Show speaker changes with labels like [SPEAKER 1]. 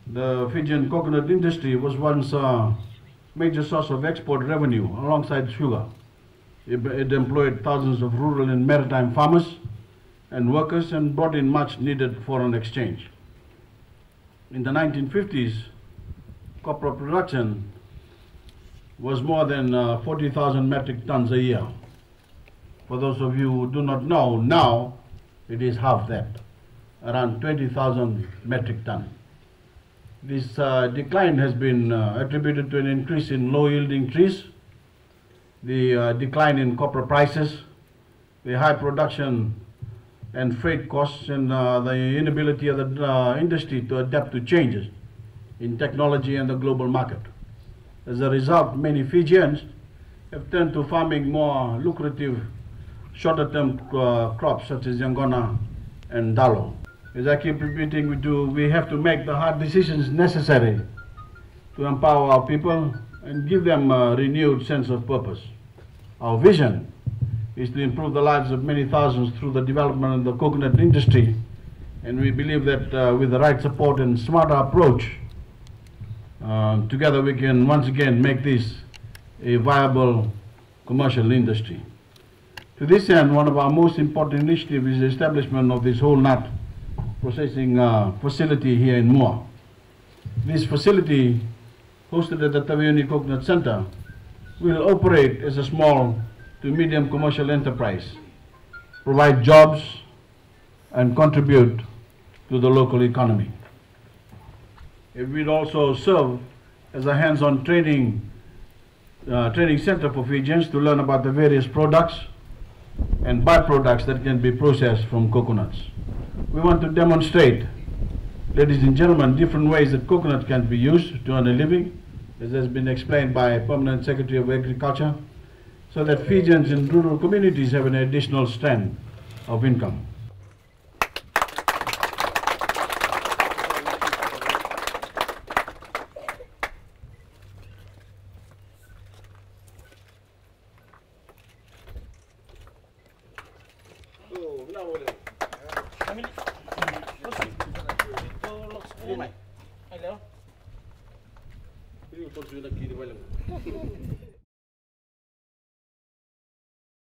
[SPEAKER 1] The Fijian coconut industry was once a major source of export revenue alongside sugar. It employed thousands of rural and maritime farmers and workers and brought in much needed foreign exchange. In the 1950s, copra production was more than 40,000 metric tons a year. For those of you who do not know, now it is half that, around 20,000 metric tons. This decline has been attributed to an increase in low-yielding trees, the decline in copra prices, the high production and freight costs, and the inability of the industry to adapt to changes in technology and the global market. As a result, many Fijians have turned to farming more lucrative, shorter-term crops such as yangona and dalo. As I keep repeating, we have to make the hard decisions necessary to empower our people and give them a renewed sense of purpose. Our vision is to improve the lives of many thousands through the development of the coconut industry, and we believe that with the right support and smarter approach, together we can once again make this a viable commercial industry. To this end, one of our most important initiatives is the establishment of this whole nut processing facility here in Moa. This facility, hosted at the Taveuni Coconut Center, will operate as a small to medium commercial enterprise, provide jobs, and contribute to the local economy. It will also serve as a hands-on training center for Fijians to learn about the various products and byproducts that can be processed from coconuts. We want to demonstrate, ladies and gentlemen, different ways that coconut can be used to earn a living, as has been explained by Permanent Secretary of Agriculture, so that Fijians in rural communities have an additional strand of income.
[SPEAKER 2] Hello.